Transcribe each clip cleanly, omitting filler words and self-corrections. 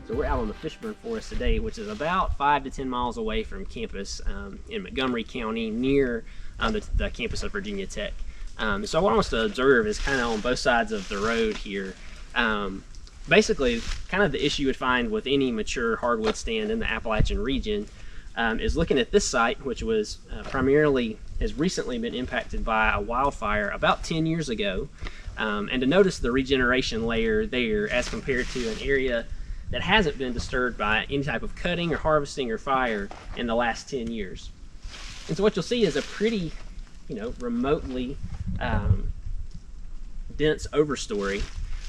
So we're out on the Fishburn Forest today, which is about 5 to 10 miles away from campus in Montgomery County, near the campus of Virginia Tech. So what I want us to observe is kind of on both sides of the road here. Basically, kind of the issue you would find with any mature hardwood stand in the Appalachian region is looking at this site, which was primarily has recently been impacted by a wildfire about 10 years ago, and to notice the regeneration layer there as compared to an area that hasn't been disturbed by any type of cutting or harvesting or fire in the last 10 years. And so what you'll see is a pretty, remotely dense overstory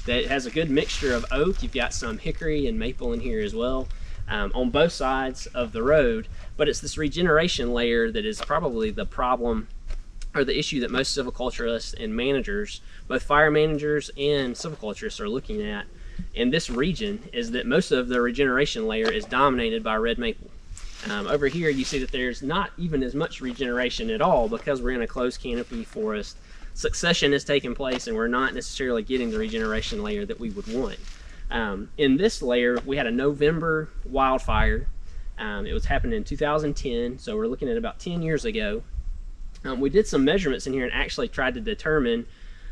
that has a good mixture of oak. You've got some hickory and maple in here as well on both sides of the road, but it's this regeneration layer that is probably the problem or the issue that most silviculturists and managers, both fire managers and silviculturists, are looking at in this region, is that most of the regeneration layer is dominated by red maple. Over here you see that there's not even as much regeneration at all because we're in a closed canopy forest. Succession is taking place and we're not necessarily getting the regeneration layer that we would want. In this layer we had a November wildfire. It was happening in 2010, so we're looking at about 10 years ago. We did some measurements in here and actually tried to determine,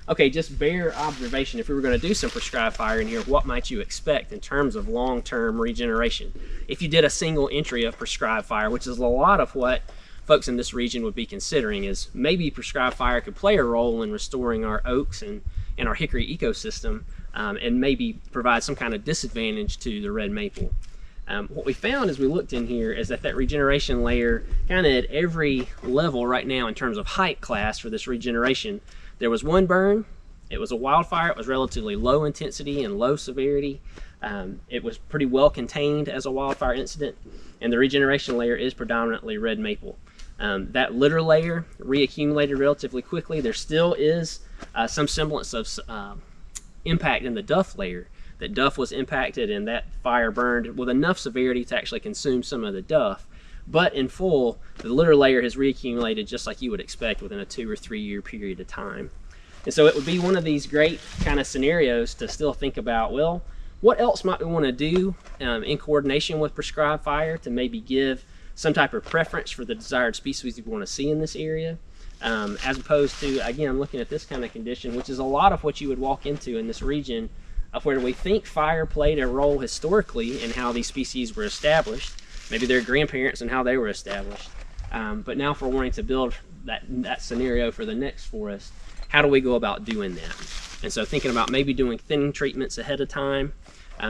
okay, just bare observation, if we were going to do some prescribed fire in here, what might you expect in terms of long-term regeneration? If you did a single entry of prescribed fire, which is a lot of what folks in this region would be considering, is maybe prescribed fire could play a role in restoring our oaks and our hickory ecosystem, and maybe provide some kind of disadvantage to the red maple. What we found as we looked in here is that regeneration layer, kind of at every level right now in terms of height class for this regeneration, there was one burn, it was a wildfire, it was relatively low intensity and low severity. It was pretty well contained as a wildfire incident, and the regeneration layer is predominantly red maple. That litter layer reaccumulated relatively quickly. There still is some semblance of impact in the duff layer. That duff was impacted and that fire burned with enough severity to actually consume some of the duff. But in full, the litter layer has reaccumulated just like you would expect within a 2 or 3 year period of time. And so it would be one of these great kind of scenarios to still think about, well, what else might we want to do in coordination with prescribed fire to maybe give some type of preference for the desired species we want to see in this area, as opposed to, again, looking at this kind of condition, which is a lot of what you would walk into in this region of where we think fire played a role historically in how these species were established, maybe their grandparents and how they were established. But now if we're wanting to build that scenario for the next forest, how do we go about doing that? And so thinking about maybe doing thinning treatments ahead of time,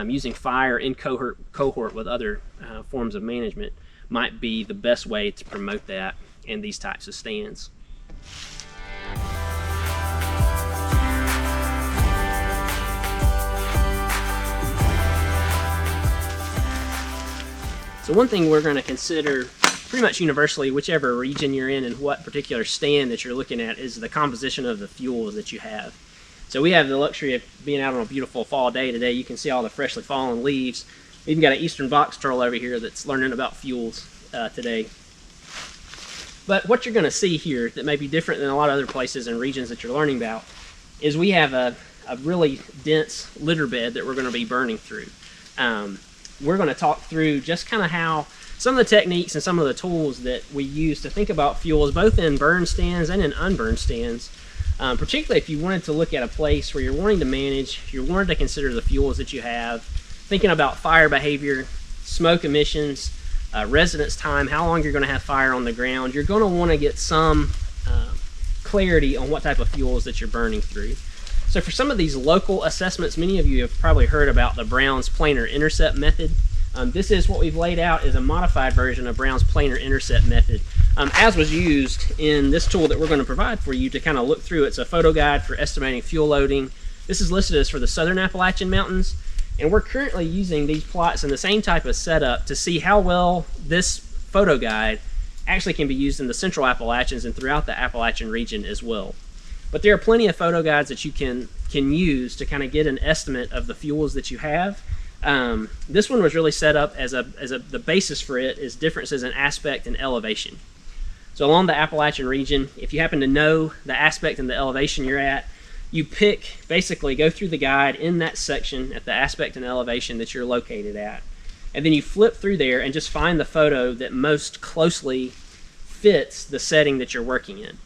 using fire in cohort with other forms of management might be the best way to promote that in these types of stands. So one thing we're going to consider pretty much universally, whichever region you're in and what particular stand that you're looking at, is the composition of the fuels that you have. So we have the luxury of being out on a beautiful fall day today. You can see all the freshly fallen leaves. We've even got an eastern box turtle over here that's learning about fuels today. But what you're going to see here that may be different than a lot of other places and regions that you're learning about is we have a really dense litter bed that we're going to be burning through. We're going to talk through just kind of how some of the techniques and some of the tools that we use to think about fuels, both in burn stands and in unburned stands. Particularly if you wanted to look at a place where you're wanting to manage, you're wanting to consider the fuels that you have, thinking about fire behavior, smoke emissions, residence time, how long you're going to have fire on the ground. You're going to want to get some clarity on what type of fuels that you're burning through. So for some of these local assessments, many of you have probably heard about the Brown's planar intercept method. This is what we've laid out as a modified version of Brown's planar intercept method, as was used in this tool that we're going to provide for you to kind of look through. It's a photo guide for estimating fuel loading. This is listed as for the Southern Appalachian Mountains, and we're currently using these plots in the same type of setup to see how well this photo guide actually can be used in the Central Appalachians and throughout the Appalachian region as well. But there are plenty of photo guides that you can use to kind of get an estimate of the fuels that you have. This one was really set up as the basis for it is differences in aspect and elevation. So along the Appalachian region, if you happen to know the aspect and the elevation you're at, You basically go through the guide in that section at the aspect and elevation that you're located at, and then you flip through there and just find the photo that most closely fits the setting that you're working in.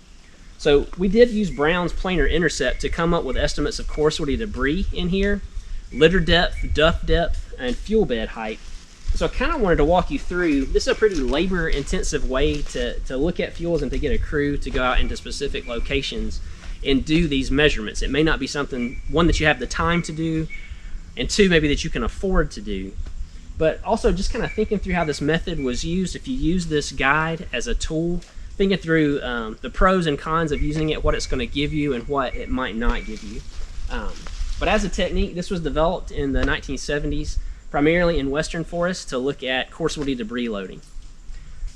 So we did use Brown's planar intercept to come up with estimates of coarse-woody debris in here, litter depth, duff depth, and fuel bed height. So I kind of wanted to walk you through. This is a pretty labor-intensive way to look at fuels and to get a crew to go out into specific locations and do these measurements. It may not be something, one, that you have the time to do, and two, maybe that you can afford to do. But also just kind of thinking through how this method was used. If you use this guide as a tool, thinking through the pros and cons of using it, what it's going to give you and what it might not give you. But as a technique, this was developed in the 1970s, primarily in western forests, to look at coarse-woody debris loading.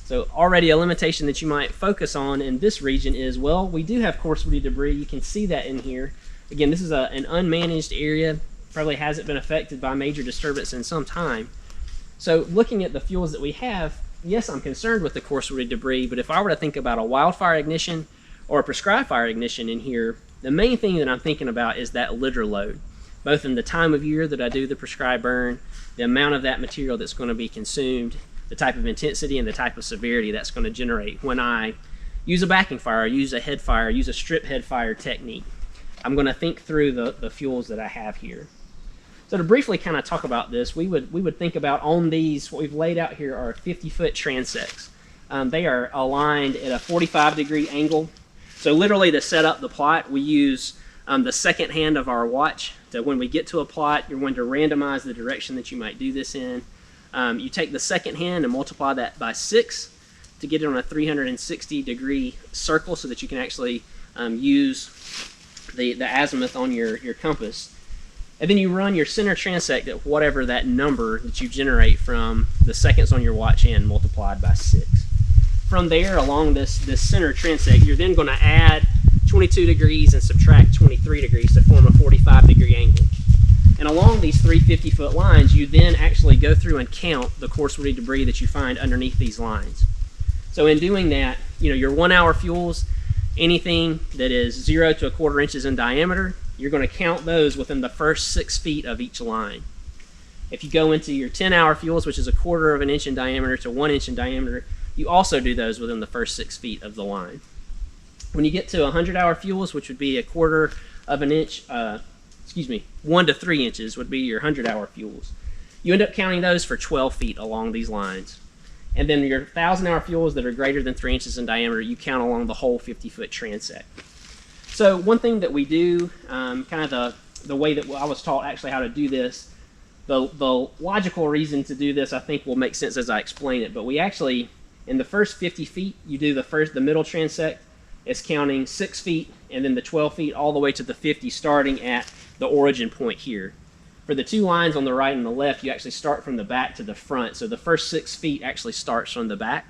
So already a limitation that you might focus on in this region is, well, we do have coarse-woody debris. You can see that in here. Again, this is an unmanaged area, probably hasn't been affected by major disturbance in some time. So looking at the fuels that we have, yes, I'm concerned with the coarse-woody debris, but if I were to think about a wildfire ignition or a prescribed fire ignition in here, the main thing that I'm thinking about is that litter load, both in the time of year that I do the prescribed burn, the amount of that material that's going to be consumed, the type of intensity and the type of severity that's going to generate when I use a backing fire, use a head fire, use a strip head fire technique. I'm going to think through the fuels that I have here. So to briefly kind of talk about this, we would think about on these, what we've laid out here are 50-foot transects. They are aligned at a 45-degree angle. So literally to set up the plot, we use the second hand of our watch. So when we get to a plot, you're going to randomize the direction that you might do this in. You take the second hand and multiply that by 6 to get it on a 360-degree circle so that you can actually use the azimuth on your compass. And then you run your center transect at whatever that number that you generate from the seconds on your watch hand multiplied by 6. From there, along this center transect, you're then going to add 22 degrees and subtract 23 degrees to form a 45-degree angle. And along these 350-foot lines, you then actually go through and count the coarse-woody debris that you find underneath these lines. So in doing that, your 1 hour fuels, anything that is 0 to 1/4 inches in diameter, you're going to count those within the first 6 feet of each line. If you go into your 10-hour fuels, which is 1/4 inch in diameter to 1 inch in diameter, you also do those within the first 6 feet of the line. When you get to 100-hour fuels, which would be 1/4 inch, 1 to 3 inches would be your 100-hour fuels. You end up counting those for 12 feet along these lines. And then your 1,000-hour fuels that are greater than 3 inches in diameter, you count along the whole 50-foot transect. So one thing that we do, kind of the way that I was taught actually how to do this, the logical reason to do this I think will make sense as I explain it, but we actually, in the first 50 feet, you do the middle transect. It's counting 6 feet and then the 12 feet all the way to the 50, starting at the origin point here. For the two lines on the right and the left, you actually start from the back to the front, so the first 6 feet actually starts from the back.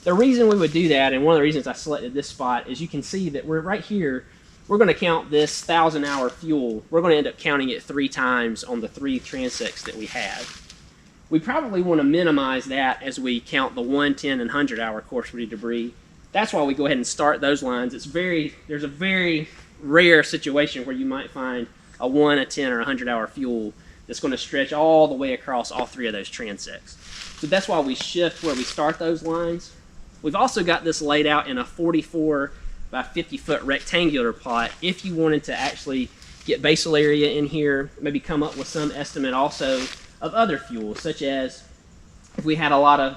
The reason we would do that, and one of the reasons I selected this spot, is you can see that we're right here. We're going to count this 1,000-hour fuel. We're going to end up counting it 3 times on the 3 transects that we have. We probably want to minimize that as we count the 1, 10, and 100-hour coarse-woody debris. That's why we go ahead and start those lines. There's a very rare situation where you might find a 1, a 10, or 100-hour fuel that's going to stretch all the way across all 3 of those transects. So that's why we shift where we start those lines. We've also got this laid out in a 44 by 50-foot rectangular plot if you wanted to actually get basal area in here, maybe come up with some estimate also of other fuels, such as if we had a lot of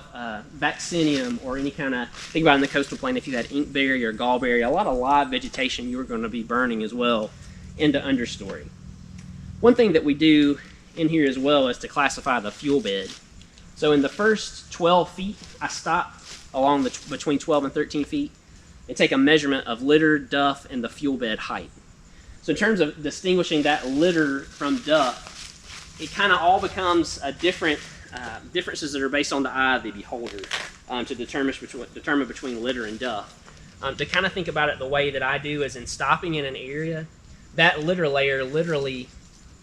vaccinium or any kind of, think about in the coastal plain, if you had inkberry or gallberry, a lot of live vegetation you were going to be burning as well into understory. One thing that we do in here as well is to classify the fuel bed. So in the first 12 feet, I stop along between 12 and 13 feet and take a measurement of litter, duff, and the fuel bed height. So in terms of distinguishing that litter from duff, it kind of all becomes a differences that are based on the eye of the beholder to determine between litter and duff. To kind of think about it the way that I do is in stopping in an area, that litter layer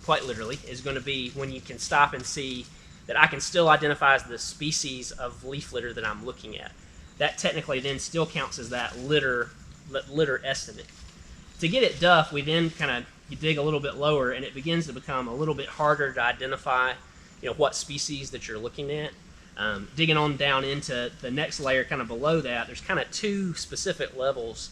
quite literally, is going to be when you can stop and see that I can still identify the species of leaf litter that I'm looking at. That technically then still counts as that litter estimate. To get it duff, we then kind of you dig a little bit lower, and it begins to become a little bit harder to identify, what species that you're looking at. Digging on down into the next layer, kind of below that, there's kind of two specific levels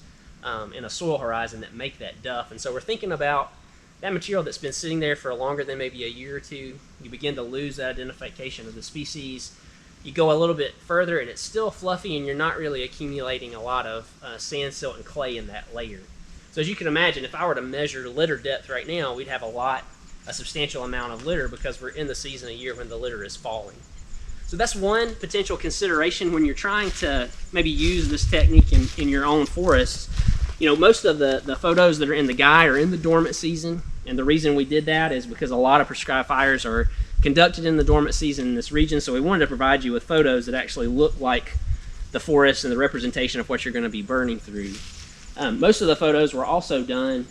in a soil horizon that make that duff. And so we're thinking about that material that's been sitting there for longer than maybe a year or two. You begin to lose that identification of the species. You go a little bit further, and it's still fluffy, and you're not really accumulating a lot of sand, silt, and clay in that layer. So as you can imagine, if I were to measure litter depth right now, we'd have a substantial amount of litter, because we're in the season of year when the litter is falling. So that's one potential consideration when you're trying to maybe use this technique in your own forests. Most of the photos that are in the guide are in the dormant season, and the reason we did that is because a lot of prescribed fires are conducted in the dormant season in this region, so we wanted to provide you with photos that actually look like the forest and the representation of what you're going to be burning through. Most of the photos were also done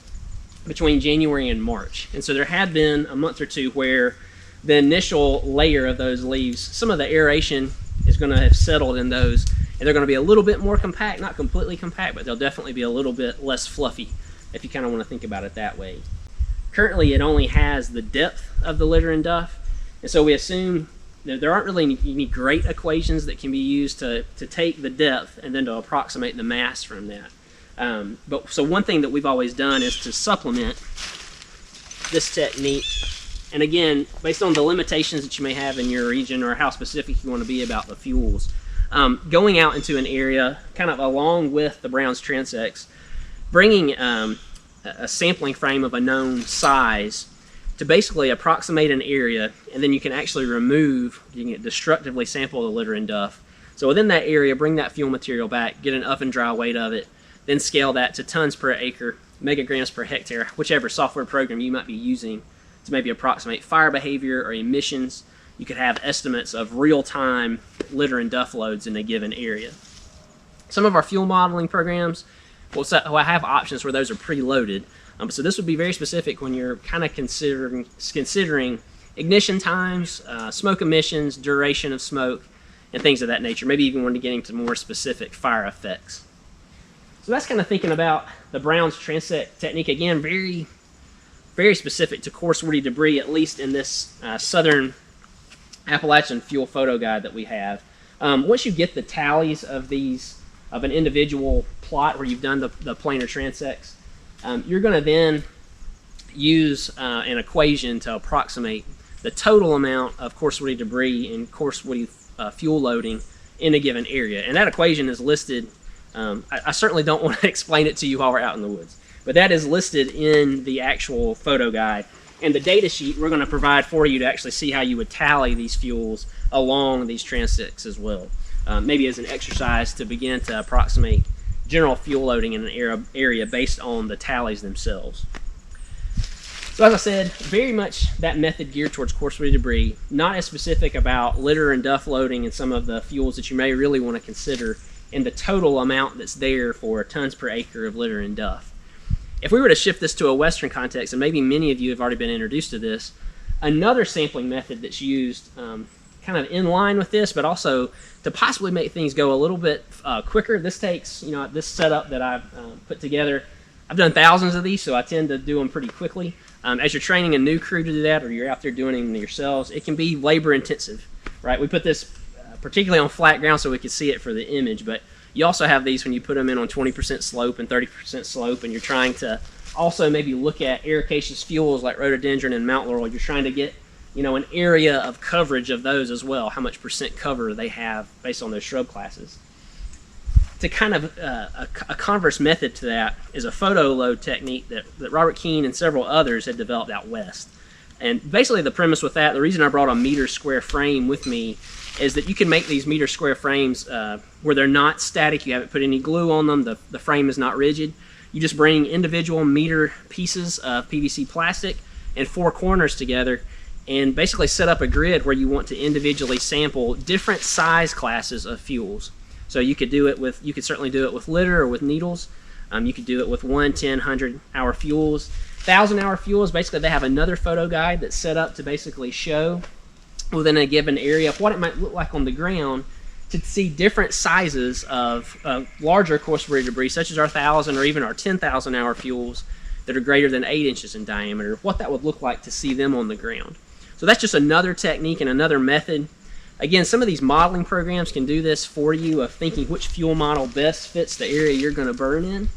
between January and March, and so there had been a month or two where the initial layer of those leaves, some of the aeration is going to have settled in those, and they're going to be a little bit more compact, not completely compact, but they'll definitely be a little bit less fluffy, if you kind of want to think about it that way. Currently, it only has the depth of the litter and duff, and so we assume that there aren't really any great equations that can be used to take the depth and then to approximate the mass from that. So one thing that we've always done is to supplement this technique, and again, based on the limitations that you may have in your region or how specific you want to be about the fuels, going out into an area kind of along with the Brown's transects, bringing a sampling frame of a known size to basically approximate an area, and then you can actually you can destructively sample the litter and duff. So within that area, bring that fuel material back, get an up and dry weight of it, then scale that to tons per acre, megagrams per hectare, whichever software program you might be using to maybe approximate fire behavior or emissions. You could have estimates of real-time litter and duff loads in a given area. Some of our fuel modeling programs will have options where those are preloaded. So this would be very specific when you're kind of considering ignition times, smoke emissions, duration of smoke, and things of that nature. Maybe even when you get into more specific fire effects. So that's kind of thinking about the Brown's transect technique. Again, very, very specific to coarse woody debris, at least in this southern Appalachian fuel photo guide that we have. Once you get the tallies of an individual plot where you've done the planar transects, you're going to then use an equation to approximate the total amount of coarse woody debris and coarse woody fuel loading in a given area. And that equation is listed. I certainly don't want to explain it to you while we're out in the woods, but that is listed in the actual photo guide. And the data sheet we're going to provide for you to actually see how you would tally these fuels along these transects as well. Maybe as an exercise to begin to approximate general fuel loading in an area based on the tallies themselves. So as I said, very much that method geared towards coarse woody debris, not as specific about litter and duff loading and some of the fuels that you may really want to consider in the total amount that's there for tons per acre of litter and duff. If we were to shift this to a Western context, and maybe many of you have already been introduced to this, another sampling method that's used kind of in line with this, but also to possibly make things go a little bit quicker. This takes, this setup that I've put together, I've done thousands of these, so I tend to do them pretty quickly. As you're training a new crew to do that, or you're out there doing them yourselves, it can be labor intensive, right? We put this particularly on flat ground so we could see it for the image, but you also have these when you put them in on 20% slope and 30% slope, and you're trying to also maybe look at ericaceous fuels like rhododendron and mount laurel. You're trying to get an area of coverage of those as well, how much percent cover they have based on those shrub classes. To kind of a converse method to that is a photo load technique that Robert Keene and several others had developed out west. And basically the premise with that, the reason I brought a meter square frame with me, is that you can make these meter square frames where they're not static. You haven't put any glue on them. The frame is not rigid. You just bring individual meter pieces of PVC plastic and four corners together and basically set up a grid where you want to individually sample different size classes of fuels. So you could certainly do it with litter or with needles. You could do it with 1, 10, 100 hour fuels. 1,000 hour fuels, basically they have another photo guide that's set up to basically show within a given area what it might look like on the ground to see different sizes of larger coarse woody debris, such as our 1,000 or even our 10,000 hour fuels, that are greater than 8 inches in diameter, what that would look like to see them on the ground. So that's just another technique and another method. Again, some of these modeling programs can do this for you, of thinking which fuel model best fits the area you're going to burn in.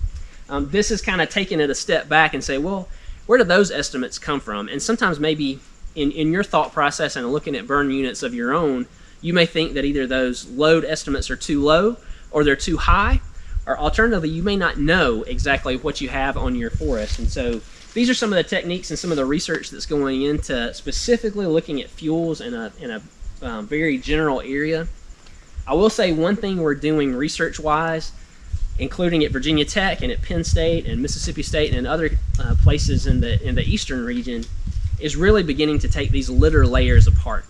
This is kind of taking it a step back and say, well, where do those estimates come from? And sometimes maybe in your thought process and looking at burn units of your own, you may think that either those load estimates are too low or they're too high, or alternatively, you may not know exactly what you have on your forest. And so these are some of the techniques and some of the research that's going into specifically looking at fuels in a very general area. I will say one thing we're doing research-wise, including at Virginia Tech and at Penn State and Mississippi State and other places in the eastern region, is really beginning to take these litter layers apart.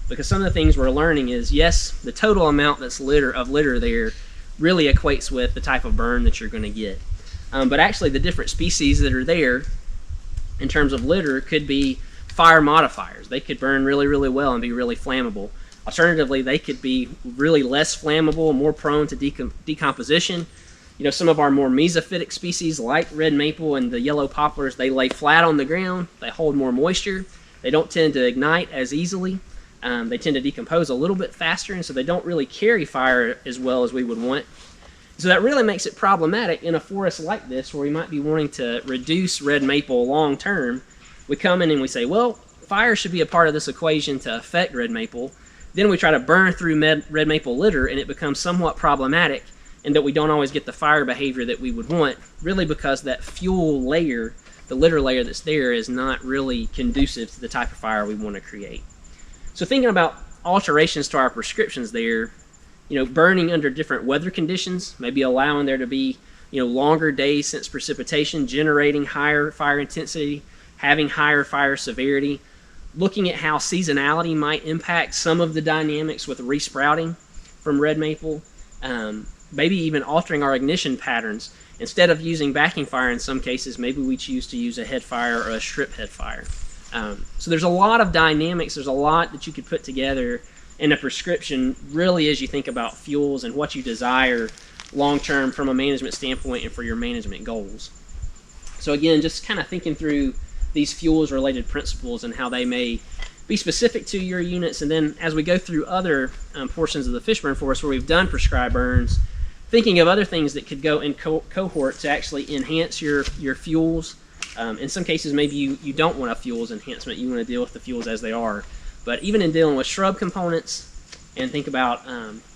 Because some of the things we're learning is, yes, the total amount that's litter there really equates with the type of burn that you're going to get. But actually the different species that are there in terms of litter could be fire modifiers. They could burn really, really well and be really flammable. Alternatively, they could be really less flammable, more prone to decomposition. You know, some of our more mesophytic species like red maple and the yellow poplars, they lay flat on the ground, they hold more moisture, they don't tend to ignite as easily, they tend to decompose a little bit faster, and so they don't really carry fire as well as we would want. So that really makes it problematic in a forest like this, where we might be wanting to reduce red maple long term. We come in and we say, well, fire should be a part of this equation to affect red maple. Then we try to burn through red maple litter, and it becomes somewhat problematic in that we don't always get the fire behavior that we would want, really because that fuel layer, the litter layer that's there, is not really conducive to the type of fire we want to create. So thinking about alterations to our prescriptions there, you know, burning under different weather conditions, maybe allowing there to be, you know, longer days since precipitation, generating higher fire intensity, having higher fire severity, looking at how seasonality might impact some of the dynamics with resprouting from red maple, maybe even altering our ignition patterns. Instead of using backing fire in some cases, maybe we choose to use a head fire or a strip head fire. So there's a lot of dynamics, there's a lot that you could put together in a prescription, really, as you think about fuels and what you desire long-term from a management standpoint and for your management goals. So again, just kind of thinking through these fuels-related principles and how they may be specific to your units, and then as we go through other portions of the Fishburn Forest where we've done prescribed burns, thinking of other things that could go in cohort to actually enhance your fuels. In some cases, maybe you don't want a fuels enhancement, you want to deal with the fuels as they are. But even in dealing with shrub components, and think about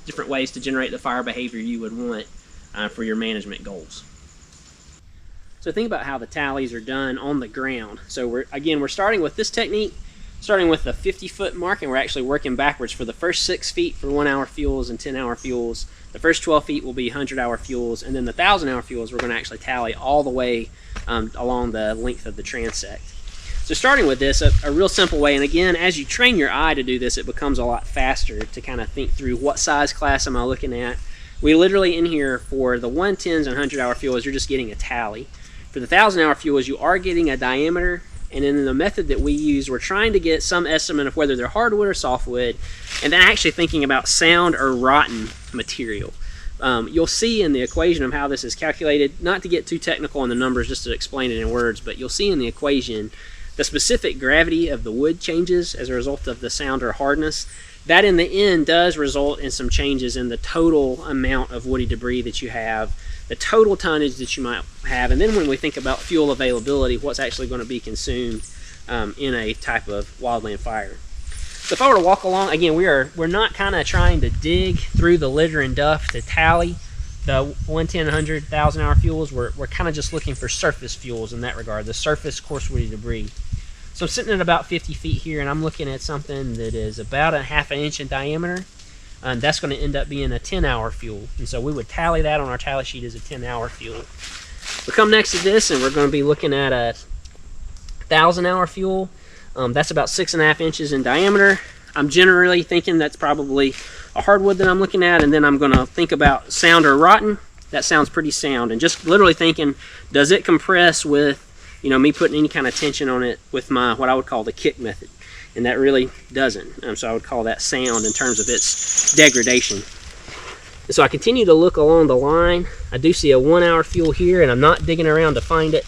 different ways to generate the fire behavior you would want for your management goals. So think about how the tallies are done on the ground. So we're starting with this technique, starting with the 50-foot mark, and we're actually working backwards for the first 6 feet for 1-hour fuels and 10-hour fuels. The first 12 feet will be 100-hour fuels, and then the 1,000-hour fuels we're going to actually tally all the way along the length of the transect. So starting with this, a real simple way, and again, as you train your eye to do this, it becomes a lot faster to kind of think through what size class am I looking at. We literally in here for the 110s and 100-hour fuels, you're just getting a tally. For the 1,000-hour fuels, you are getting a diameter, and in the method that we use, we're trying to get some estimate of whether they're hardwood or softwood, and then actually thinking about sound or rotten material. You'll see in the equation of how this is calculated, not to get too technical on the numbers, just to explain it in words, but you'll see in the equation the specific gravity of the wood changes as a result of the sound or hardness. That in the end does result in some changes in the total amount of woody debris that you have, the total tonnage that you might have, and then when we think about fuel availability, what's actually going to be consumed in a type of wildland fire. So if I were to walk along, again, we're not kind of trying to dig through the litter and duff to tally the 110, 100, 1,000-hour fuels. We're kind of just looking for surface fuels in that regard, the surface coarse woody debris. So I'm sitting at about 50 feet here, and I'm looking at something that is about a ½ an inch in diameter, and that's going to end up being a 10-hour fuel. And so we would tally that on our tally sheet as a 10-hour fuel. We come next to this, and we're going to be looking at a 1,000-hour fuel. That's about 6½ inches in diameter. I'm generally thinking that's probably a hardwood that I'm looking at, and then I'm going to think about sound or rotten. That sounds pretty sound, and just literally thinking, does it compress with, you know, me putting any kind of tension on it with my, what I would call the kick method? And that really doesn't. So I would call that sound in terms of its degradation. And so I continue to look along the line. I do see a 1-hour fuel here, and I'm not digging around to find it.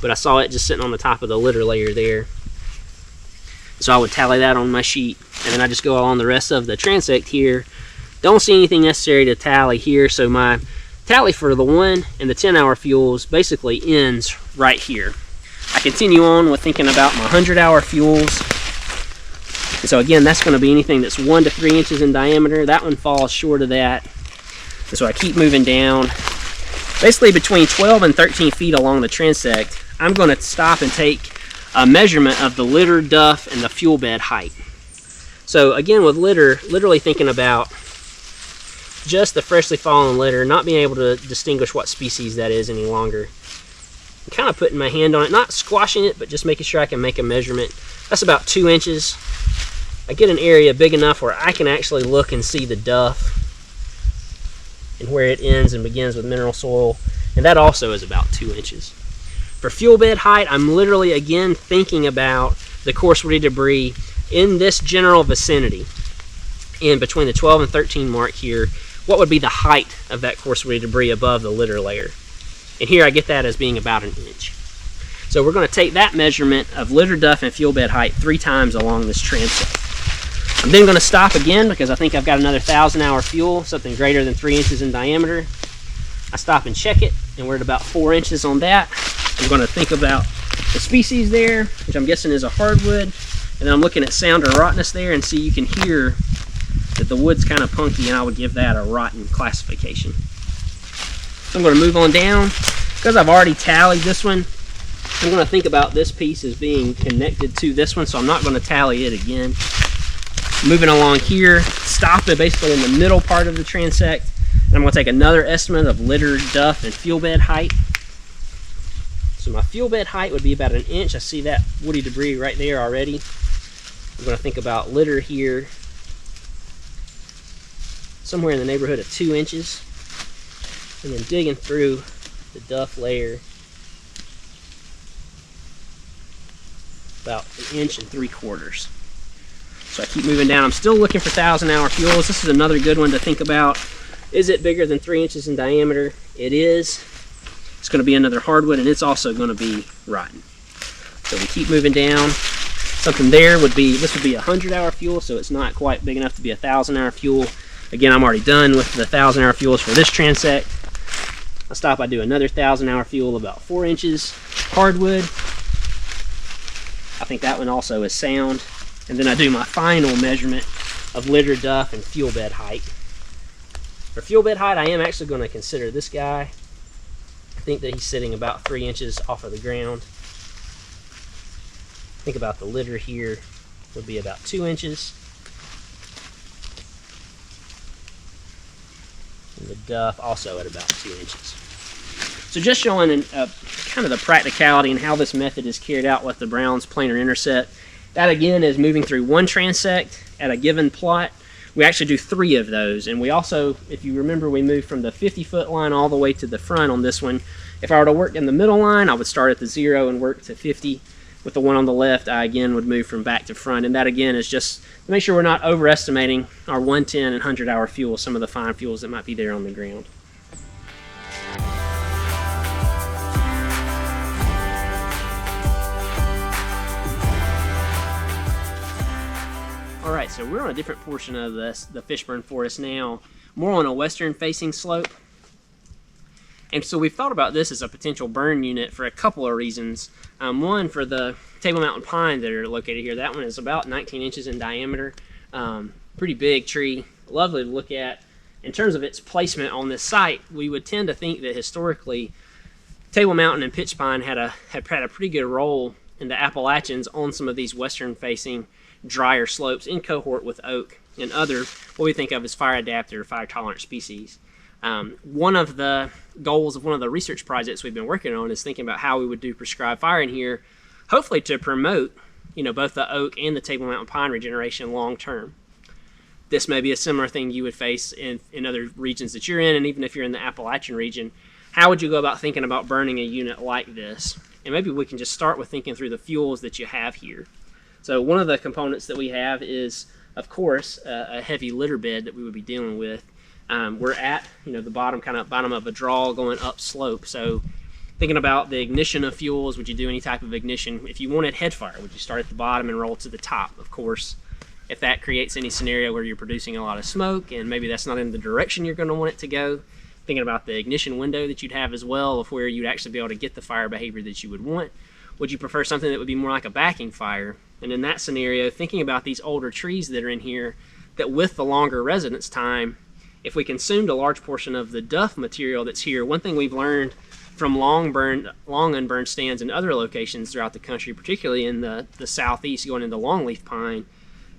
but I saw it just sitting on the top of the litter layer there. So I would tally that on my sheet, and then I just go along the rest of the transect here. Don't see anything necessary to tally here, so my tally for the 1 and the 10-hour fuels basically ends right here. I continue on with thinking about my 100-hour fuels. And so again, that's going to be anything that's 1 to 3 inches in diameter. That one falls short of that. And so I keep moving down. Basically between 12 and 13 feet along the transect, I'm going to stop and take a measurement of the litter, duff, and the fuel bed height. So again, with litter, literally thinking about just the freshly fallen litter, not being able to distinguish what species that is any longer. I'm kind of putting my hand on it, not squashing it, but just making sure I can make a measurement. That's about 2 inches. I get an area big enough where I can actually look and see the duff and where it ends and begins with mineral soil, and that also is about 2 inches. For fuel bed height, I'm literally again thinking about the coarse-woody debris in this general vicinity, in between the 12 and 13 mark here. What would be the height of that coarse-woody debris above the litter layer? And here I get that as being about 1 inch. So we're going to take that measurement of litter, duff, and fuel bed height 3 times along this transect. I'm then going to stop again because I think I've got another 1,000-hour fuel, something greater than 3 inches in diameter. I stop and check it, and we're at about 4 inches on that. I'm going to think about the species there, which I'm guessing is a hardwood, and then I'm looking at sound or rottenness there, and see you can hear that the wood's kind of punky, and I would give that a rotten classification. So I'm going to move on down. Because I've already tallied this one, I'm going to think about this piece as being connected to this one, so I'm not going to tally it again. Moving along here, stop it basically in the middle part of the transect, and I'm going to take another estimate of litter, duff, and fuel bed height. So my fuel bed height would be about 1 inch. I see that woody debris right there already. I'm going to think about litter here, somewhere in the neighborhood of 2 inches, and then digging through the duff layer about 1.75 inches. So I keep moving down. I'm still looking for 1,000-hour fuels. This is another good one to think about. Is it bigger than 3 inches in diameter? It is. It's going to be another hardwood, and it's also going to be rotten. So we keep moving down. Something there would be, this would be a 100-hour fuel, so it's not quite big enough to be a 1,000-hour fuel. Again, I'm already done with the 1,000-hour fuels for this transect. I stop, I do another 1,000-hour fuel, about 4 inches, hardwood. I think that one also is sound. And then I do my final measurement of litter, duff, and fuel bed height. For fuel bed height, I am actually going to consider this guy. I think that he's sitting about 3 inches off of the ground. Think about the litter here would be about 2 inches. And the duff also at about 2 inches. So just showing kind of the practicality and how this method is carried out with the Brown's planar intercept. That again is moving through one transect at a given plot. We actually do 3 of those, and we also, if you remember, we moved from the 50-foot line all the way to the front on this one. If I were to work in the middle line, I would start at the 0 and work to 50. With the one on the left, I again would move from back to front, and that again is just to make sure we're not overestimating our 110 and 100-hour fuel, some of the fine fuels that might be there on the ground. Alright, so we're on a different portion of the Fishburn Forest now, more on a western-facing slope. And so we've thought about this as a potential burn unit for a couple of reasons. One, for the Table Mountain pines that are located here. That one is about 19 inches in diameter. Pretty big tree, lovely to look at. In terms of its placement on this site, we would tend to think that historically Table Mountain and pitch pine had had a pretty good role in the Appalachians on some of these western-facing drier slopes in cohort with oak and other what we think of as fire-adapted or fire-tolerant species. One of the goals of one of the research projects we've been working on is thinking about how we would do prescribed fire in here, hopefully to promote, both the oak and the Table Mountain pine regeneration long term. This may be a similar thing you would face in other regions that you're in, and even if you're in the Appalachian region, how would you go about thinking about burning a unit like this? And maybe we can just start with thinking through the fuels that you have here. So one of the components that we have is, of course, a heavy litter bed that we would be dealing with. We're at the bottom of a draw going up slope. So Thinking about the ignition of fuels, would you do any type of ignition? If you wanted head fire, would you start at the bottom and roll to the top? Of course, if that creates any scenario where you're producing a lot of smoke and maybe that's not in the direction you're going to want it to go, thinking about the ignition window that you'd have as well, of where you'd actually be able to get the fire behavior that you would want. Would you prefer something that would be more like a backing fire? And in that scenario, thinking about these older trees that are in here, that with the longer residence time, if we consumed a large portion of the duff material that's here, one thing we've learned from long unburned stands in other locations throughout the country, particularly in the southeast going into longleaf pine,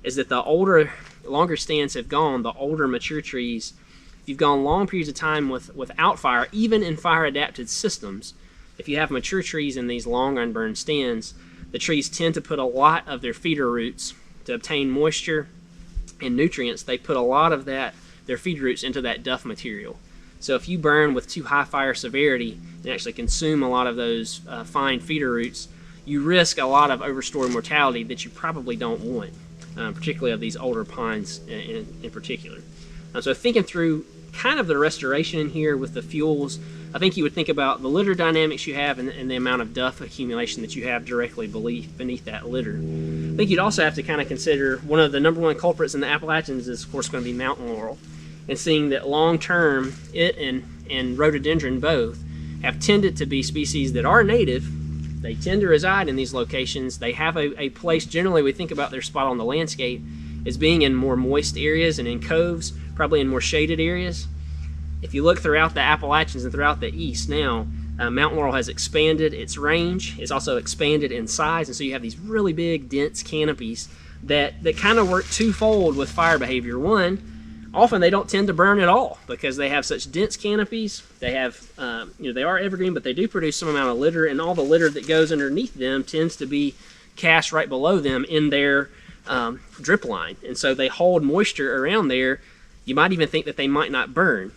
is that the longer stands have gone, the older mature trees, if you've gone long periods of time without fire, even in fire-adapted systems, if you have mature trees in these long unburned stands, the trees tend to put a lot of their feeder roots to obtain moisture and nutrients. They put a lot of their feeder roots into that duff material. So if you burn with too high fire severity and actually consume a lot of those fine feeder roots, you risk a lot of overstored mortality that you probably don't want, particularly of these older pines in particular. So thinking through kind of the restoration in here with the fuels, I think you would think about the litter dynamics you have and the amount of duff accumulation that you have directly beneath that litter. I think you'd also have to kind of consider one of the number one culprits in the Appalachians is, of course, going to be mountain laurel. And seeing that long term, it and rhododendron both have tended to be species that are native. They tend to reside in these locations. They have a place, generally we think about their spot on the landscape as being in more moist areas and in coves, probably in more shaded areas. If you look throughout the Appalachians and throughout the east now, mountain laurel has expanded its range. It's also expanded in size, and so you have these really big, dense canopies that kind of work twofold with fire behavior. One, often they don't tend to burn at all because they have such dense canopies. They have, they are evergreen, but they do produce some amount of litter, and all the litter that goes underneath them tends to be cast right below them in their drip line. And so they hold moisture around there. You might even think that they might not burn.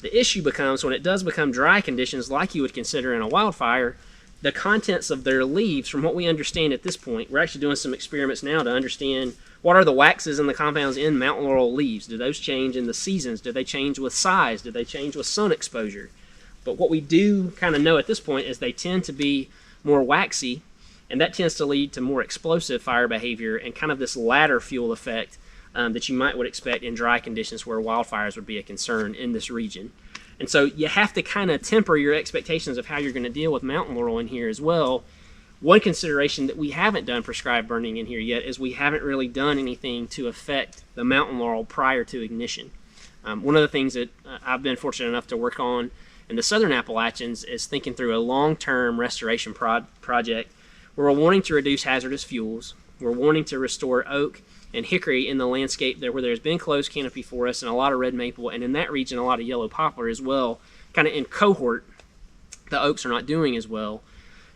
The issue becomes when it does become dry conditions like you would consider in a wildfire, the contents of their leaves, from what we understand at this point, we're actually doing some experiments now to understand what are the waxes and the compounds in mountain laurel leaves. Do those change in the seasons? Do they change with size? Do they change with sun exposure? But what we do kind of know at this point is they tend to be more waxy, and that tends to lead to more explosive fire behavior and kind of this ladder fuel effect that you would expect in dry conditions where wildfires would be a concern in this region. And so you have to kind of temper your expectations of how you're going to deal with mountain laurel in here as well. One consideration that we haven't done prescribed burning in here yet is we haven't really done anything to affect the mountain laurel prior to ignition. One of the things that I've been fortunate enough to work on in the southern Appalachians is thinking through a long-term restoration project where we're wanting to reduce hazardous fuels. We're wanting to restore oak and hickory in the landscape there where there's been closed canopy forests and a lot of red maple, and in that region a lot of yellow poplar as well. Kind of in cohort, the oaks are not doing as well.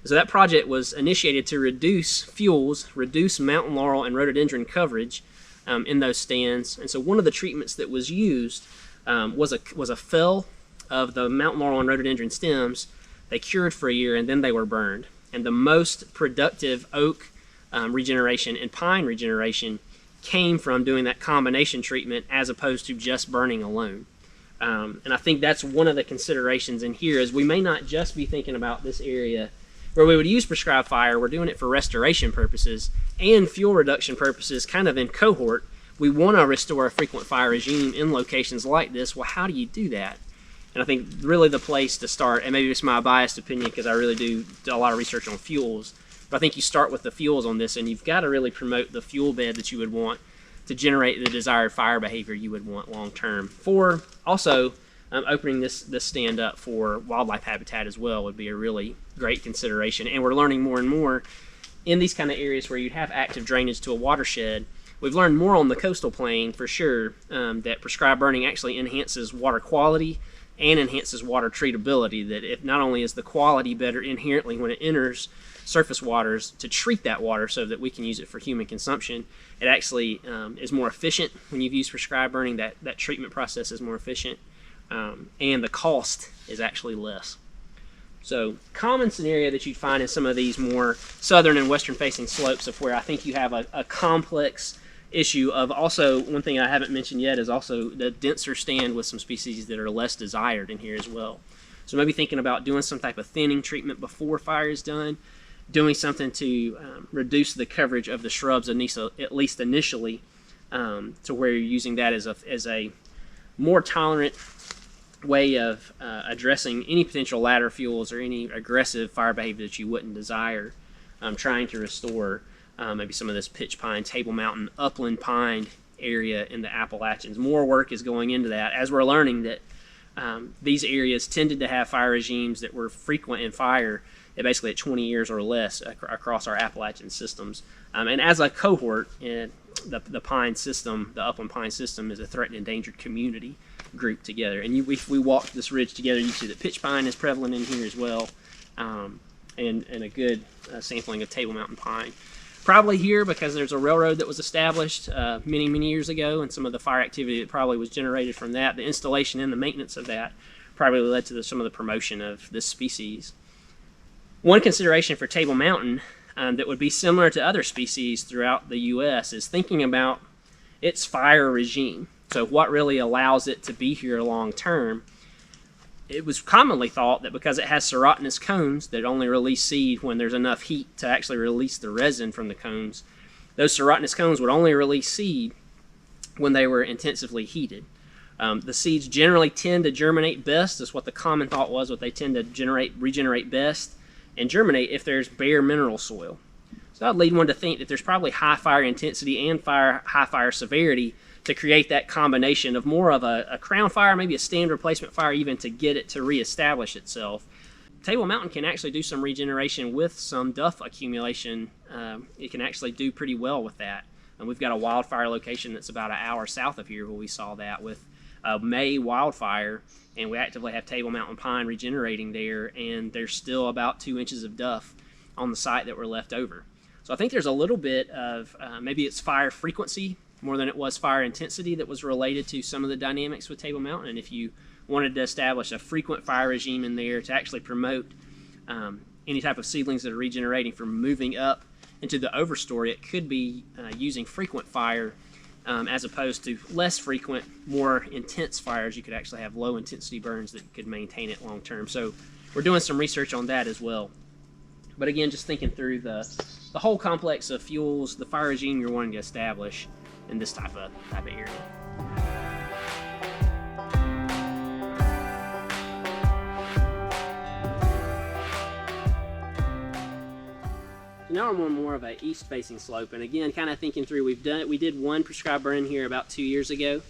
So that project was initiated to reduce fuels, reduce mountain laurel and rhododendron coverage in those stands. And so one of the treatments that was used was a fill of the mountain laurel and rhododendron stems. They cured for a year and then they were burned. And the most productive oak regeneration and pine regeneration came from doing that combination treatment as opposed to just burning alone. And I think that's one of the considerations in here is we may not just be thinking about this area where we would use prescribed fire. We're doing it for restoration purposes and fuel reduction purposes kind of in cohort. We want to restore a frequent fire regime in locations like this. Well, how do you do that? And I think really the place to start, and maybe it's my biased opinion because I really do a lot of research on fuels, but I think you start with the fuels on this, and you've got to really promote the fuel bed that you would want to generate the desired fire behavior you would want long term. For also opening this stand up for wildlife habitat as well would be a really great consideration. And we're learning more and more in these kind of areas where you'd have active drainage to a watershed. We've learned more on the coastal plain for sure that prescribed burning actually enhances water quality and enhances water treatability, that if not only is the quality better inherently when it enters surface waters to treat that water so that we can use it for human consumption, it actually is more efficient when you've used prescribed burning. That treatment process is more efficient, and the cost is actually less. So common scenario that you'd find in some of these more southern and western facing slopes of where I think you have a complex issue of also, one thing I haven't mentioned yet is also the denser stand with some species that are less desired in here as well. So maybe thinking about doing some type of thinning treatment before fire is done, doing something to reduce the coverage of the shrubs, at least initially, to where you're using that as a more tolerant way of addressing any potential ladder fuels or any aggressive fire behavior that you wouldn't desire, trying to restore maybe some of this pitch pine, Table Mountain, upland pine area in the Appalachians. More work is going into that as we're learning that these areas tended to have fire regimes that were frequent in fire basically at 20 years or less across our Appalachian systems. And as a cohort, the pine system, the upland pine system, is a threatened endangered community group together. And if we walk this ridge together, you see that pitch pine is prevalent in here as well, and a good sampling of Table Mountain pine. Probably here because there's a railroad that was established many years ago, and some of the fire activity that probably was generated from that, the installation and the maintenance of that, probably led to some of the promotion of this species. One consideration for Table Mountain that would be similar to other species throughout the U.S. is thinking about its fire regime. So what really allows it to be here long term? It was commonly thought that because it has serotinous cones that only release seed when there's enough heat to actually release the resin from the cones, those serotinous cones would only release seed when they were intensively heated. The seeds generally tend to germinate best, is what the common thought was, what they tend to regenerate best and germinate if there's bare mineral soil. So that would lead one to think that there's probably high fire intensity and high fire severity to create that combination of more of a crown fire, maybe a stand replacement fire, even to get it to reestablish itself. Table Mountain can actually do some regeneration with some duff accumulation. It can actually do pretty well with that. And we've got a wildfire location that's about an hour south of here where we saw that with a May wildfire, and we actively have Table Mountain pine regenerating there, and there's still about 2 inches of duff on the site that were left over. So I think there's a little bit of maybe it's fire frequency more than it was fire intensity that was related to some of the dynamics with Table Mountain. And if you wanted to establish a frequent fire regime in there to actually promote any type of seedlings that are regenerating from moving up into the overstory, it could be using frequent fire as opposed to less frequent, more intense fires. You could actually have low intensity burns that could maintain it long term. So we're doing some research on that as well. But again, just thinking through the whole complex of fuels, the fire regime you're wanting to establish in this type of area. Now I'm on more of an east-facing slope, and again, kind of thinking through, we did one prescribed burn here about 2 years ago.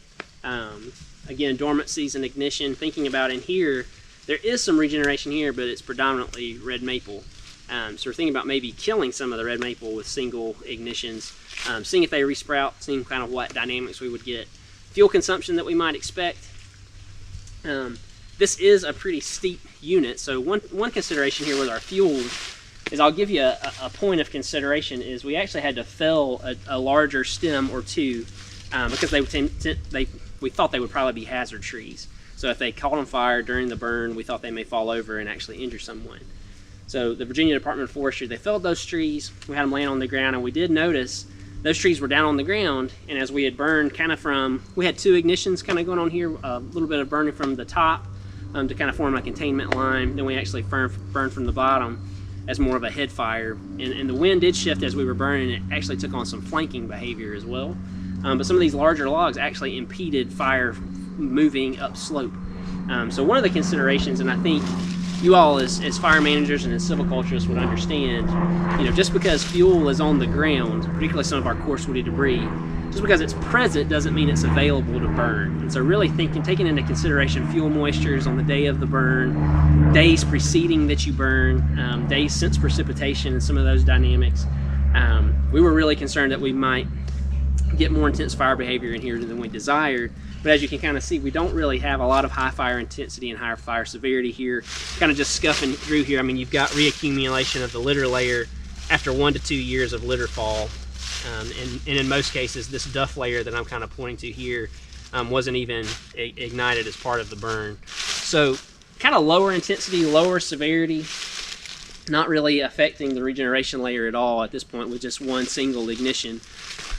Again, dormant season ignition. Thinking about in here, there is some regeneration here, but it's predominantly red maple. So we're thinking about maybe killing some of the red maple with single ignitions, seeing if they resprout, seeing kind of what dynamics we would get. Fuel consumption that we might expect. This is a pretty steep unit, so one consideration here with our fuel is, I'll give you a point of consideration, is we actually had to fell a larger stem or two because we thought they would probably be hazard trees. So if they caught on fire during the burn, we thought they may fall over and actually injure someone. So the Virginia Department of Forestry, they felled those trees, we had them laying on the ground, and we did notice those trees were down on the ground, and as we had burned we had two ignitions kind of going on here, a little bit of burning from the top to kind of form a containment line, then we actually burned from the bottom as more of a head fire, and the wind did shift as we were burning. It actually took on some flanking behavior as well, but some of these larger logs actually impeded fire moving up slope. So one of the considerations, and I think you all as fire managers and as silviculturists would understand, just because fuel is on the ground, particularly some of our coarse woody debris, just because it's present doesn't mean it's available to burn. And so really taking into consideration fuel moistures on the day of the burn, days preceding that you burn, days since precipitation, and some of those dynamics, we were really concerned that we might get more intense fire behavior in here than we desired. But as you can kind of see, we don't really have a lot of high fire intensity and higher fire severity here. Kind of just scuffing through here. I mean, you've got reaccumulation of the litter layer after 1 to 2 years of litter fall. And in most cases, this duff layer that I'm kind of pointing to here wasn't even ignited as part of the burn. So kind of lower intensity, lower severity, not really affecting the regeneration layer at all at this point with just one single ignition.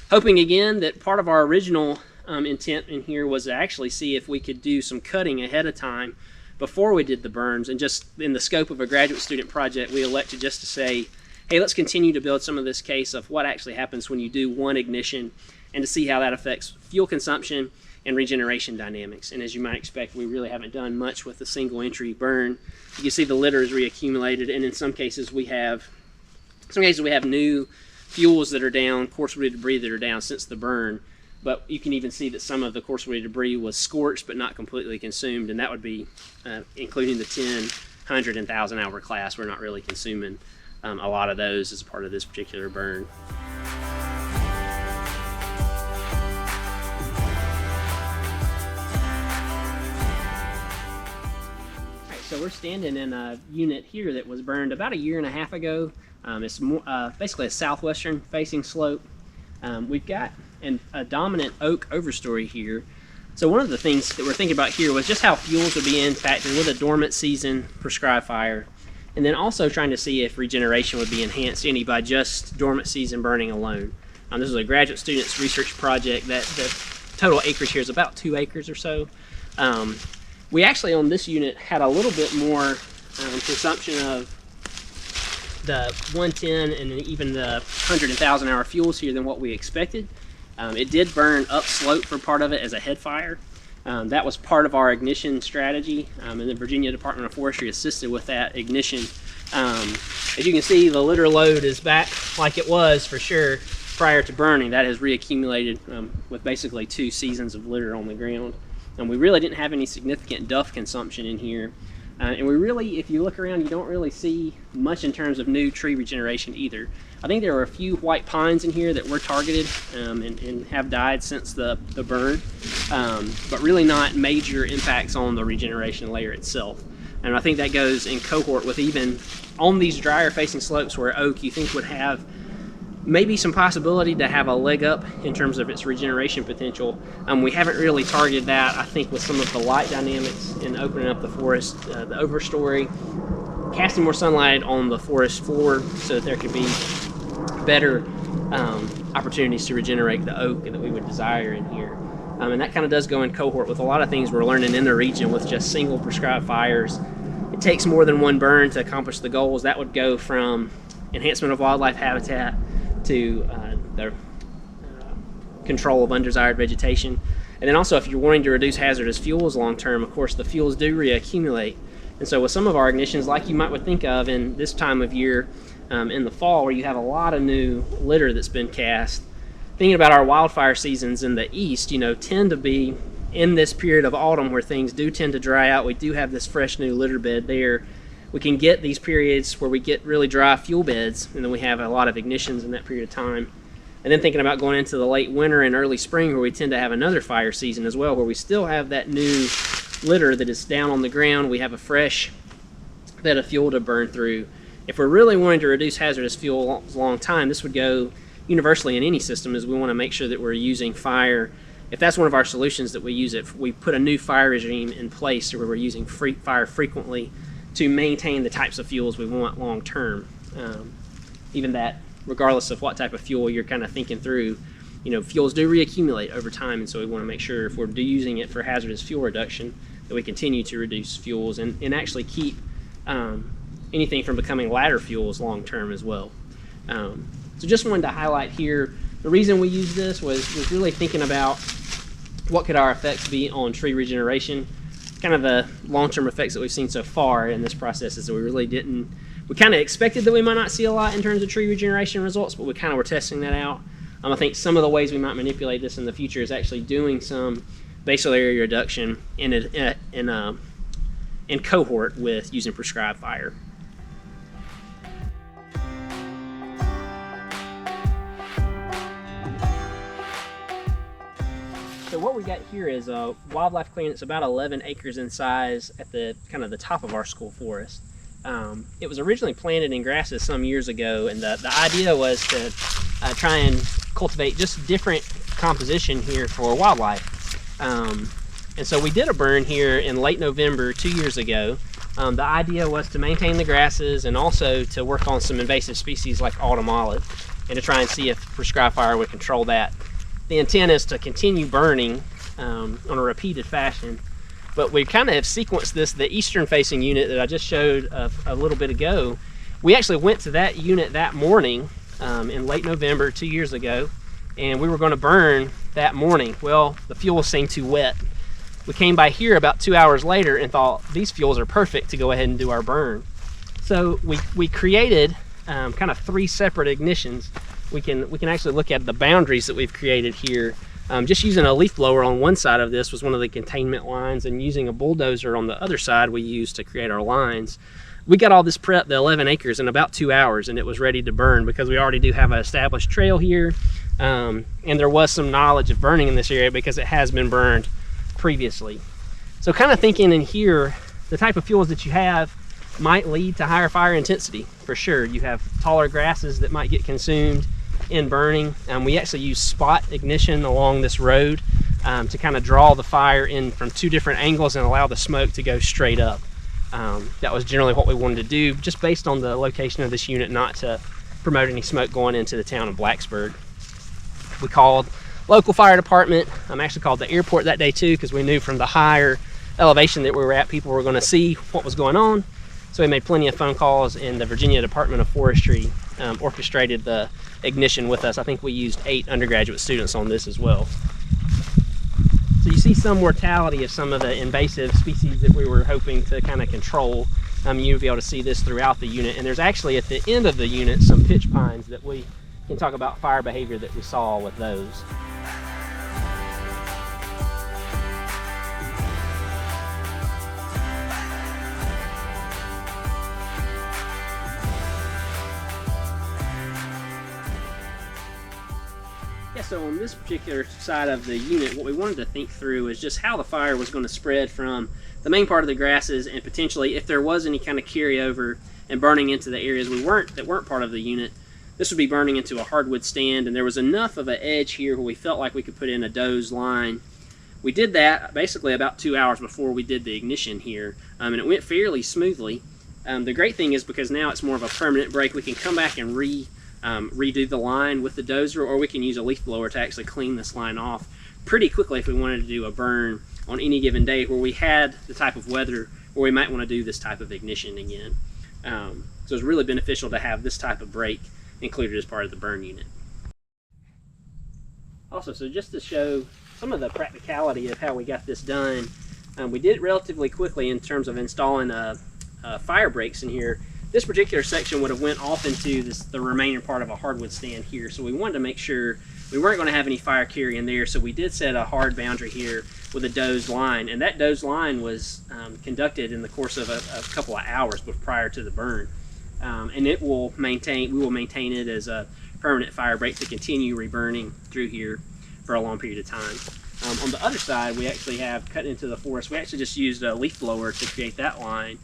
Hoping again that part of our original intent in here was to actually see if we could do some cutting ahead of time before we did the burns, and just in the scope of a graduate student project, we elected just to say, hey, let's continue to build some of this case of what actually happens when you do one ignition, and to see how that affects fuel consumption and regeneration dynamics. And as you might expect, we really haven't done much with the single entry burn. You can see the litter is reaccumulated, and in some cases we have new fuels that are down, coarse-woody debris that are down since the burn. But you can even see that some of the coarse-woody debris was scorched but not completely consumed, and that would be including the 10, 100, and 1,000-hour class. We're not really consuming a lot of those as part of this particular burn. So we're standing in a unit here that was burned about 1.5 years ago. It's basically a southwestern facing slope. We've got a dominant oak overstory here. So one of the things that we're thinking about here was just how fuels would be impacted with a dormant season prescribed fire, and then also trying to see if regeneration would be enhanced any by just dormant season burning alone. This is a graduate student's research project. That the total acreage here is about 2 acres or so. We actually on this unit had a little bit more consumption of the 110 and even the 100 and 1,000-hour fuels here than what we expected. It did burn upslope for part of it as a head fire. That was part of our ignition strategy, and the Virginia Department of Forestry assisted with that ignition. As you can see, the litter load is back like it was for sure prior to burning. That has reaccumulated with basically 2 seasons of litter on the ground. And we really didn't have any significant duff consumption in here. And we really, if you look around, you don't really see much in terms of new tree regeneration either. I think there are a few white pines in here that were targeted and have died since the burn, but really not major impacts on the regeneration layer itself. And I think that goes in cohort with even on these drier facing slopes where oak you think would have maybe some possibility to have a leg up in terms of its regeneration potential. We haven't really targeted that, I think, with some of the light dynamics in opening up the forest, the overstory, casting more sunlight on the forest floor so that there could be better opportunities to regenerate the oak that we would desire in here. And that kind of does go in cohort with a lot of things we're learning in the region with just single prescribed fires. It takes more than one burn to accomplish the goals. That would go from enhancement of wildlife habitat to the control of undesired vegetation. And then also, if you're wanting to reduce hazardous fuels long term, of course the fuels do reaccumulate. And so with some of our ignitions, like you might would think of in this time of year in the fall, where you have a lot of new litter that's been cast, thinking about our wildfire seasons in the east, tend to be in this period of autumn where things do tend to dry out. We do have this fresh new litter bed there. We can get these periods where we get really dry fuel beds, and then we have a lot of ignitions in that period of time. And then thinking about going into the late winter and early spring, where we tend to have another fire season as well, where we still have that new litter that is down on the ground. We have a fresh bed of fuel to burn through. If we're really wanting to reduce hazardous fuel long time, this would go universally in any system, is we want to make sure that we're using fire. If that's one of our solutions that we use, it, we put a new fire regime in place where we're using fire frequently to maintain the types of fuels we want long term. Even that, regardless of what type of fuel you're kind of thinking through, fuels do reaccumulate over time, and so we want to make sure if we're using it for hazardous fuel reduction that we continue to reduce fuels and actually keep anything from becoming ladder fuels long term as well. So just wanted to highlight here, the reason we use this was really thinking about what could our effects be on tree regeneration. Kind of the long-term effects that we've seen so far in this process is that we kind of expected that we might not see a lot in terms of tree regeneration results, but we kind of were testing that out. I think some of the ways we might manipulate this in the future is actually doing some basal area reduction in cohort with using prescribed fire. So what we got here is a wildlife clearing that's about 11 acres in size at the kind of the top of our school forest. It was originally planted in grasses some years ago, and the idea was to try and cultivate just different composition here for wildlife. And so we did a burn here in late November 2 years ago. The idea was to maintain the grasses and also to work on some invasive species like autumn olive and to try and see if prescribed fire would control that. The intent is to continue burning on a repeated fashion but we kind of have sequenced this. The eastern facing unit that I just showed a little bit ago, we actually went to that unit that morning in late November 2 years ago, and we were going to burn that morning. Well, the fuel seemed too wet. We came by here about 2 hours later and thought these fuels are perfect to go ahead and do our burn. So we created kind of 3 separate ignitions. We can actually look at the boundaries that we've created here. Just using a leaf blower on one side of this was one of the containment lines, and using a bulldozer on the other side we used to create our lines. We got all this prepped, the 11 acres, in about 2 hours, and it was ready to burn because we already do have an established trail here, and there was some knowledge of burning in this area because it has been burned previously. So kind of thinking in here, the type of fuels that you have might lead to higher fire intensity for sure. You have taller grasses that might get consumed in burning. We actually use spot ignition along this road to kind of draw the fire in from 2 different angles and allow the smoke to go straight up. That was generally what we wanted to do, just based on the location of this unit, not to promote any smoke going into the town of Blacksburg. We called local fire department. Actually called the airport that day too, because we knew from the higher elevation that we were at, people were going to see what was going on. So we made plenty of phone calls, and the Virginia Department of Forestry orchestrated the ignition with us. I think we used 8 undergraduate students on this as well. So you see some mortality of some of the invasive species that we were hoping to kind of control. You'll be able to see this throughout the unit, and there's actually at the end of the unit some pitch pines that we can talk about fire behavior that we saw with those. So on this particular side of the unit, what we wanted to think through is just how the fire was going to spread from the main part of the grasses, and potentially if there was any kind of carryover and burning into the areas that weren't part of the unit. This would be burning into a hardwood stand, and there was enough of an edge here where we felt like we could put in a doze line. We did that basically about 2 hours before we did the ignition here, and it went fairly smoothly. The great thing is, because now it's more of a permanent break, we can come back and redo the line with the dozer, or we can use a leaf blower to actually clean this line off pretty quickly if we wanted to do a burn on any given day where we had the type of weather where we might want to do this type of ignition again. So it's really beneficial to have this type of break included as part of the burn unit. Also, so just to show some of the practicality of how we got this done, we did it relatively quickly in terms of installing fire breaks in here. This particular section would have went off into the remaining part of a hardwood stand here, so we wanted to make sure we weren't going to have any fire carry in there, so we did set a hard boundary here with a dozed line, and that dozed line was conducted in the course of a couple of hours prior to the burn, and we will maintain it as a permanent fire break to continue reburning through here for a long period of time. On the other side, we actually have cut into the forest. We actually just used a leaf blower to create that line,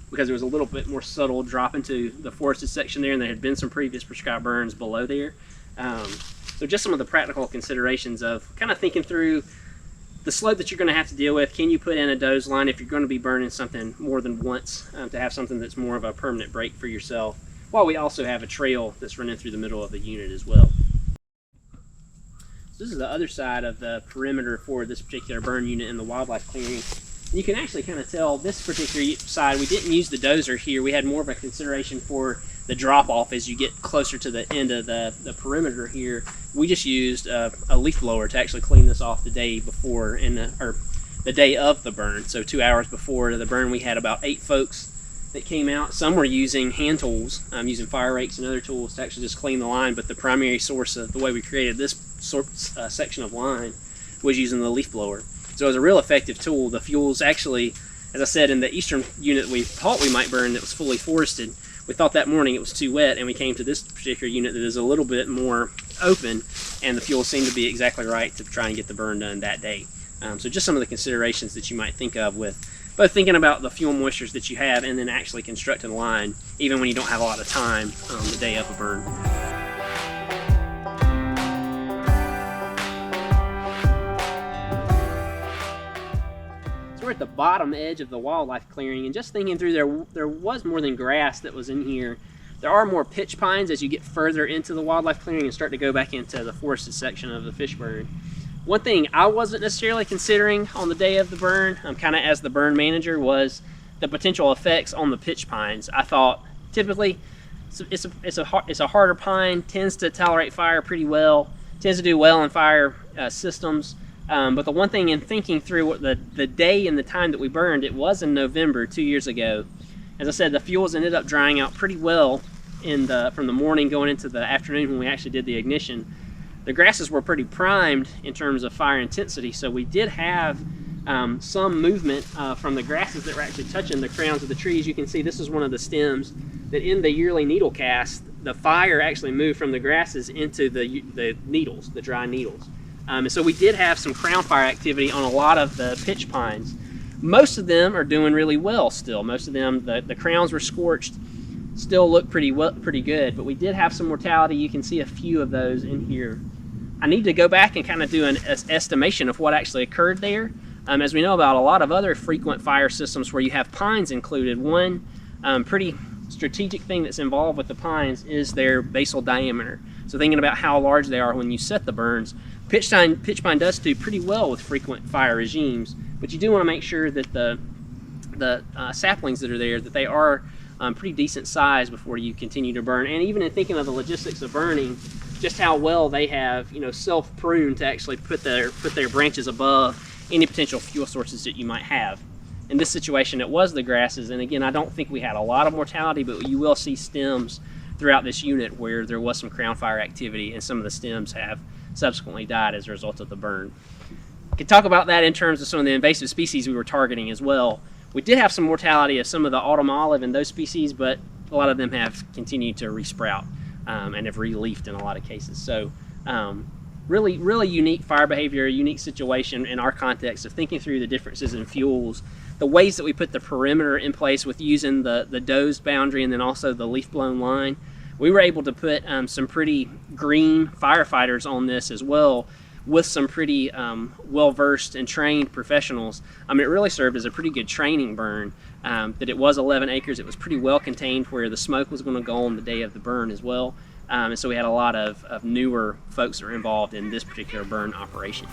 because there was a little bit more subtle drop into the forested section there, and there had been some previous prescribed burns below there. So just some of the practical considerations of kind of thinking through the slope that you're going to have to deal with. Can you put in a doze line if you're going to be burning something more than once, to have something that's more of a permanent break for yourself, while we also have a trail that's running through the middle of the unit as well. So this is the other side of the perimeter for this particular burn unit in the wildlife clearing. You can actually kind of tell this particular side, we didn't use the dozer here. We had more of a consideration for the drop off as you get closer to the end of the perimeter here. We just used a leaf blower to actually clean this off the day before, or the day of the burn. So 2 hours before the burn, we had about 8 folks that came out. Some were using hand tools, using fire rakes and other tools to actually just clean the line, but the primary source of the way we created this section of line was using the leaf blower. So it was a real effective tool. The fuels actually, as I said, in the eastern unit we thought we might burn that was fully forested, we thought that morning it was too wet, and we came to this particular unit that is a little bit more open, and the fuel seemed to be exactly right to try and get the burn done that day. So just some of the considerations that you might think of with both thinking about the fuel moistures that you have and then actually constructing a line, even when you don't have a lot of time the day of a burn. We're at the bottom edge of the wildlife clearing, and just thinking through, there was more than grass that was in here. There are more pitch pines as you get further into the wildlife clearing and start to go back into the forested section of the Fishburn. One thing I wasn't necessarily considering on the day of the burn, kind of as the burn manager, was the potential effects on the pitch pines. I thought typically it's a harder pine, tends to tolerate fire pretty well, tends to do well in fire systems. But the one thing in thinking through what the day and the time that we burned, it was in November 2 years ago. As I said, the fuels ended up drying out pretty well from the morning going into the afternoon when we actually did the ignition. The grasses were pretty primed in terms of fire intensity, so we did have some movement from the grasses that were actually touching the crowns of the trees. You can see this is one of the stems that in the yearly needle cast, the fire actually moved from the grasses into the needles, the dry needles. And so we did have some crown fire activity on a lot of the pitch pines. Most of them are doing really well still. Most of them, the crowns were scorched, still look pretty good, but we did have some mortality. You can see a few of those in here. I need to go back and kind of do an estimation of what actually occurred there. As we know about a lot of other frequent fire systems where you have pines included, one pretty strategic thing that's involved with the pines is their basal diameter. So thinking about how large they are when you set the burns, pitch pine does do pretty well with frequent fire regimes, but you do want to make sure that the saplings that are there, that they are pretty decent size before you continue to burn. And even in thinking of the logistics of burning, just how well they have, self-pruned to actually put their branches above any potential fuel sources that you might have. In this situation, it was the grasses, and again, I don't think we had a lot of mortality, but you will see stems throughout this unit where there was some crown fire activity, and some of the stems have subsequently died as a result of the burn. We can talk about that in terms of some of the invasive species we were targeting as well. We did have some mortality of some of the autumn olive and those species, but a lot of them have continued to resprout and have re-leafed in a lot of cases. So really unique fire behavior, a unique situation in our context of thinking through the differences in fuels, the ways that we put the perimeter in place with using the dozed boundary and then also the leaf-blown line. We were able to put some pretty green firefighters on this as well, with some pretty well-versed and trained professionals. It really served as a pretty good training burn. That it was 11 acres, it was pretty well contained where the smoke was going to go on the day of the burn as well. And so we had a lot of newer folks that were involved in this particular burn operation.